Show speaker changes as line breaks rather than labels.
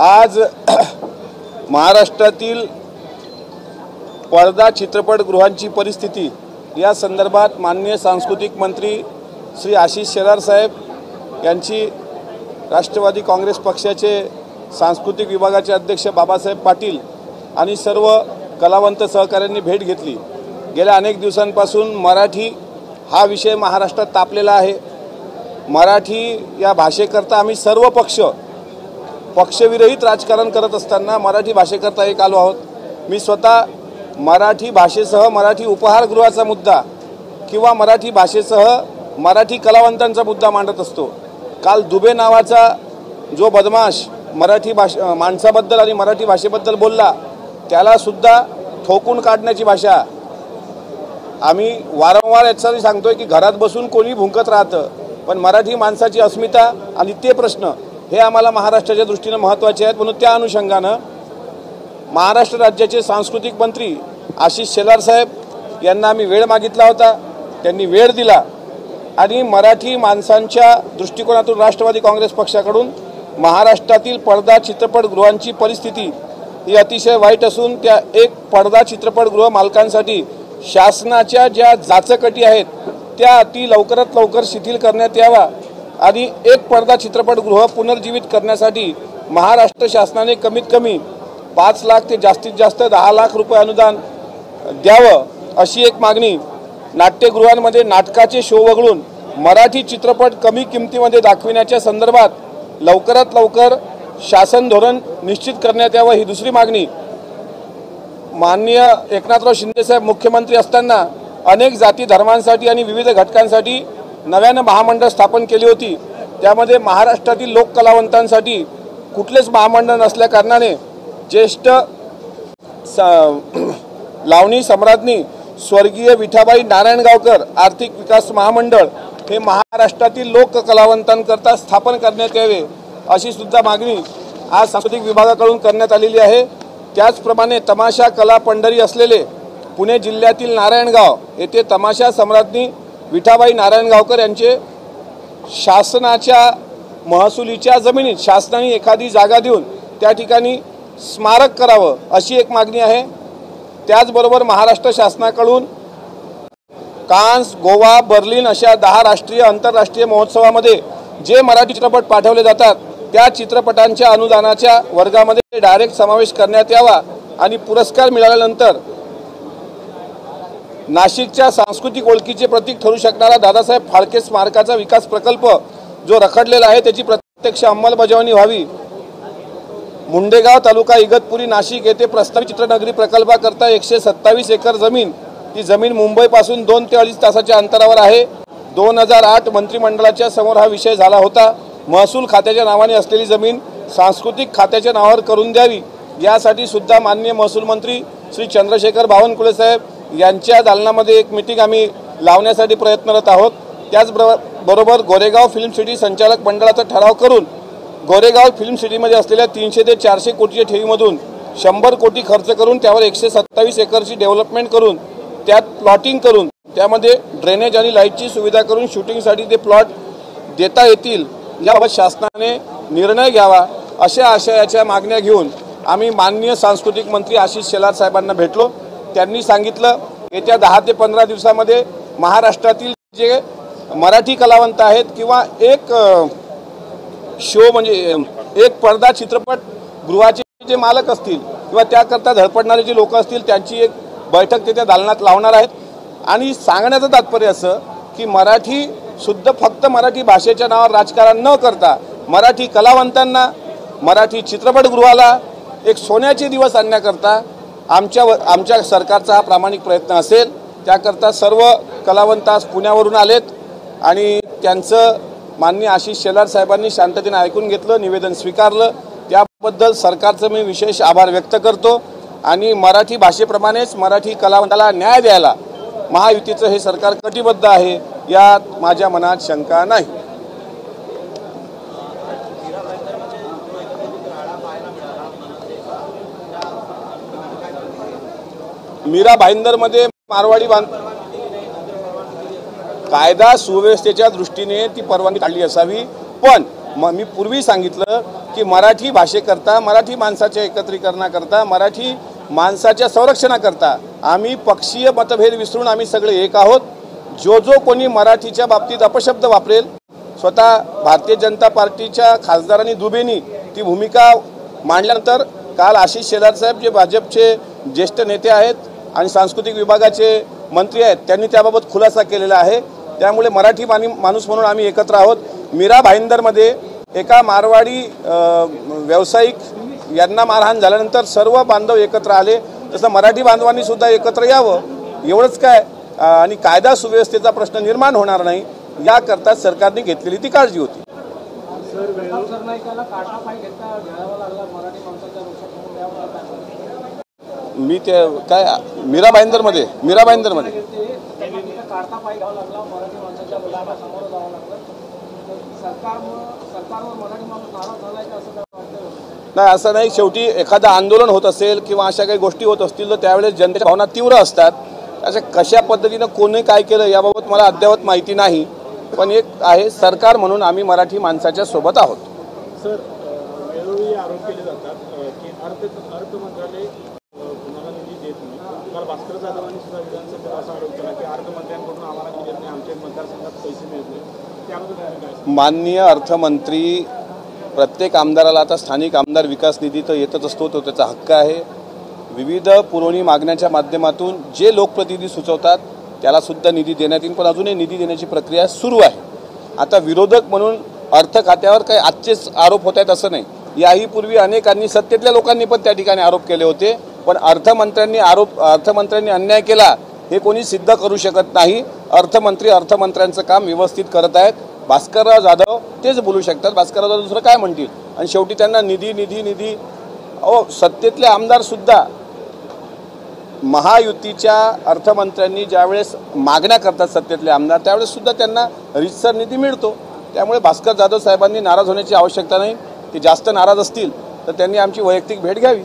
आज महाराष्ट्रातील पडदा चित्रपटगृहांची परिस्थिती या संदर्भात माननीय सांस्कृतिक मंत्री श्री आशिष शेलार साहेब यांची राष्ट्रवादी काँग्रेस पक्षाचे सांस्कृतिक विभागाचे अध्यक्ष बाबासाहेब पाटील आणि सर्व कलावंत सहकाऱ्यांनी भेट घेतली। गेल्या अनेक दिवसांपासून मराठी हा विषय महाराष्ट्रात तापलेला आहे। मराठी या भाषेकरता आम्ही सर्व पक्षविरहित राजकारण करत असताना मराठी भाषेकरता एक आलो आहोत। मी स्वतः मराठी भाषेसह मराठी उपहारगृहाचा मुद्दा किंवा मराठी भाषेसह मराठी कलावंतांचा मुद्दा मांडत असतो। काल दुबे नावाचा जो बदमाश मराठी माणसाबद्दल आणि मराठी भाषेबद्दल बोलला त्याला सुद्धा ठोकून काढण्याची भाषा आम्ही वारंवार याच्यासाठी सांगतोय की घरात बसून कोणी भुंकत राहतं, पण मराठी माणसाची अस्मिता आणि ते प्रश्न हे आम्हाला महाराष्ट्राच्या दृष्टीने महत्त्वाचे आहेत। म्हणून त्या अनुषंगानं महाराष्ट्र राज्याचे सांस्कृतिक मंत्री आशिष शेलार साहेब यांना आम्ही वेळ मागितला होता, त्यांनी वेळ दिला आणि मराठी माणसांच्या दृष्टिकोनातून राष्ट्रवादी काँग्रेस पक्षाकडून महाराष्ट्रातील पडदा चित्रपटगृहांची परिस्थिती ही अतिशय वाईट असून त्या एक पडदा चित्रपटगृह मालकांसाठी शासनाच्या ज्या जाचकटी आहेत त्या अति लवकरात लवकर शिथिल करण्यात यावा आणि एक पडदा चित्रपटगृह पुनर्जीवित करण्यासाठी महाराष्ट्र शासनाने कमीत कमी 5 लाख ते जास्तीत जास्त 10 लाख रुपये अनुदान द्यावं अशी एक मागणी। नाट्यगृहांमध्ये नाटकाचे शो वगळून मराठी चित्रपट कमी किमतीमध्ये दाखविण्याच्या संदर्भात लवकरात लवकर शासन धोरण निश्चित करण्यात यावं ही दुसरी मागणी। माननीय एकनाथराव शिंदे साहेब मुख्यमंत्री असताना अनेक जाती धर्मांसाठी आणि विविध घटकांसाठी नव्यानं महामंडळ स्थापन केली होती। त्यामध्ये महाराष्ट्रातील लोककलावंतांसाठी कुठलेच महामंडळ नसल्या कारणाने ज्येष्ठ लावणी सम्राज्ञी स्वर्गीय विठाबाई नारायणगावकर आर्थिक विकास महामंडळ हे महाराष्ट्रातील लोककलावंतांकरता स्थापन करण्यात यावे अशी सुद्धा मागणी आज सांस्कृतिक विभागाकडून करण्यात आलेली आहे। त्याचप्रमाणे तमाशा कला पंढरी असलेले पुणे जिल्ह्यातील नारायणगाव येथे तमाशा सम्राज्ञी विठाबाई नारायणगावकर यांचे शासनाच्या महसुलीच्या जमिनीत शासनाने एखादी जागा देऊन त्या ठिकाणी स्मारक करावं अशी एक मागणी आहे। त्याचबरोबर महाराष्ट्र शासनाकडून कान्स, गोवा, बर्लिन अशा 10 राष्ट्रीय आंतरराष्ट्रीय महोत्सवामध्ये जे मराठी चित्रपट पाठवले जातात त्या चित्रपटांच्या अनुदानाच्या वर्गामध्ये डायरेक्ट समावेश करण्यात यावा आणि पुरस्कार मिळाल्यानंतर नाशिकच्या सांस्कृतिक ओळखीचे प्रतीक ठरू शकणारा दादासाहेब फाळके स्मारकाचा विकास प्रकल्प जो रखडलेला आहे त्याची प्रत्यक्ष अंमलबजावणी व्हावी। मुंडेगाव तालुका इगतपुरी नाशिक येथे प्रस्तावित चित्रनगरी प्रकल्पाकरता 127 एकर जमीन ही जमीन मुंबईपासून 2 ते 2.5 तासाच्या अंतरावर आहे। 2008 मंत्रिमंडळाच्या समोर हा विषय झाला होता। महसूल खात्याच्या नावाने असलेली जमीन सांस्कृतिक खात्याच्या नावावर करून द्यावी यासाठी सुद्धा माननीय महसूल मंत्री श्री चंद्रशेखर बावनकुळे साहेब यांच्या दालनामध्ये एक मीटिंग आम्ही लावण्यासाठी प्रयत्नरत आहोत। त्याचबरोबर गोरेगाव फिल्म सिटी संचालक मंडळाचा ठराव करून गोरेगाव फिल्म सिटीमध्ये असलेल्या 300 ते 400 कोटीच्या ठेवीमधून 100 कोटी खर्च करून त्यावर 127 एकरची डेव्हलपमेंट करून त्यात प्लॉटिंग करून त्यामध्ये ड्रेनेज आणि लाईटची सुविधा करून शूटिंगसाठी ते प्लॉट देता येतील याबाबत शासनाने निर्णय घ्यावा अशा आशयाच्या मागण्या घेऊन आम्ही माननीय सांस्कृतिक मंत्री आशिष शेलार साहेबांना भेटलो। त्यांनी सांगितलं येत्या 10 ते 15 दिवसामध्ये महाराष्ट्रातील जे मराठी कलावंत आहेत किंवा एक शो म्हणजे एक पडदा चित्रपट गृहाचे जे मालक असतील किंवा त्याकरता धडपडणारे जे लोक असतील त्यांची एक बैठक ते त्या दालनात लावणार आहेत। आणि सांगण्याचं तात्पर्य असं की मराठी शुद्ध फक्त मराठी भाषेच्या नावावर राजकारण न करता मराठी कलावंतांना मराठी चित्रपटगृहाला एक सोन्याचे दिवस आणण्याकरता आमच्या सरकारचा हा प्रामाणिक प्रयत्न असेल। त्याकरता सर्व कलावंत आज पुण्यावरून आलेत आणि त्यांचं माननीय आशिष शेलार साहेबांनी शांततेने ऐकून घेतलं, निवेदन स्वीकारलं। त्याबद्दल सरकारचं मी विशेष आभार व्यक्त करतो आणि मराठी भाषेप्रमाणेच मराठी कलावंताला न्याय द्यायला महायुतीचं हे सरकार कटिबद्ध आहे यात माझ्या मनात शंका नाही। मीरा भाईंदरमध्ये मारवाडी कायदा सुव्यवस्थेच्या दृष्टीने ती परवानगी काढली असावी, पण मी पूर्वी सांगितलं की मराठी भाषेकरता, मराठी माणसाच्या एकत्रीकरणाकरता, मराठी माणसाच्या संरक्षणाकरता आम्ही पक्षीय मतभेद विसरून आम्ही सगळे एक आहोत. जो कोणी मराठीच्या बाबतीत अपशब्द वापरेल, स्वतः भारतीय जनता पार्टीच्या खासदारांनी दुबेनी ती भूमिका मांडल्यानंतर काल आशिष शेलार साहेब जे भाजपचे ज्येष्ठ नेते आहेत आणि सांस्कृतिक विभागाचे मंत्री आहेत त्यांनी त्याबाबत खुलासा केलेला आहे. त्यामुळे मराठी माणूस म्हणून आम्ही एकत्र आहोत. मीरा भाईंदरमध्ये एका मारवाडी व्यावसायिक यांना मारहाण झाल्यानंतर सर्व बांधव एकत्र आले, तसं मराठी बांधवांनी सुद्धा एकत्र यावं, एवढंच काय, आणि कायदा सुव्यवस्थेचा प्रश्न निर्माण होणार नाही याकरता सरकारने घेतलेली ती काळजी होती. मी ते काय मीरा भाईंदरमध्ये नाही, असं नाही. शेवटी एखादं आंदोलन होत असेल किंवा अशा काही गोष्टी होत असतील तर त्यावेळेस जनतेच्या भावना तीव्र असतात. अशा कशा पद्धतीनं कोणी काय केलं याबाबत मला अद्यावत माहिती नाही, पण एक आहे, सरकार म्हणून आम्ही मराठी माणसाच्या सोबत आहोत.
सर, वेळोवेळी आरोप केले जातात की अर्थ मंत्रालय कुणाला निधी देत नाही. काल भास्कर जाधवांनी सुद्धा विधानसभेत असा आरोप केला की अर्थमंत्र्यांकडून आम्हाला निधी देत नाही, आमच्या मतदारसंघात पैसे मिळत नाही. त्याबद्दल
माननीय अर्थमंत्री, प्रत्येक आमदाराला आता स्थानिक आमदार विकास निधी तर येतच असतो, तो त्याचा हक्क आहे. विविध पुरवणी मागण्याच्या माध्यमातून जे लोकप्रतिनिधी सुचवतात त्याला सुद्धा निधी देण्यात येईल, पण अजूनही निधी देण्याची प्रक्रिया सुरू आहे. आता विरोधक म्हणून अर्थ खात्यावर काही आजचेच आरोप होत आहेत असं नाही. याही पूर्वी अनेकांनी, सत्तेतल्या लोकांनी पण त्या ठिकाणी आरोप केले होते, पण अर्थमंत्र्यांनी अन्याय केला हे कोणी सिद्ध करू शकत नाही. अर्थमंत्र्यांचं काम व्यवस्थित करत आहेत. भास्करराव जाधव तेच बोलू शकतात, भास्करराव जाधव दुसरं काय म्हणतील. आणि शेवटी त्यांना निधी सत्तेतले आमदार सुद्धा महायुतीच्या अर्थमंत्र्यांनी ज्यावेळेस मागण्या करतात सत्तेतले आमदार, त्यावेळेस सुद्धा त्यांना रीतसर निधी मिळतो. त्यामुळे भास्कर जाधव साहेबांनी नाराज होण्याची आवश्यकता नाही. ते जास्त नाराज असतील तर त्यांनी आमची वैयक्तिक भेट घ्यावी.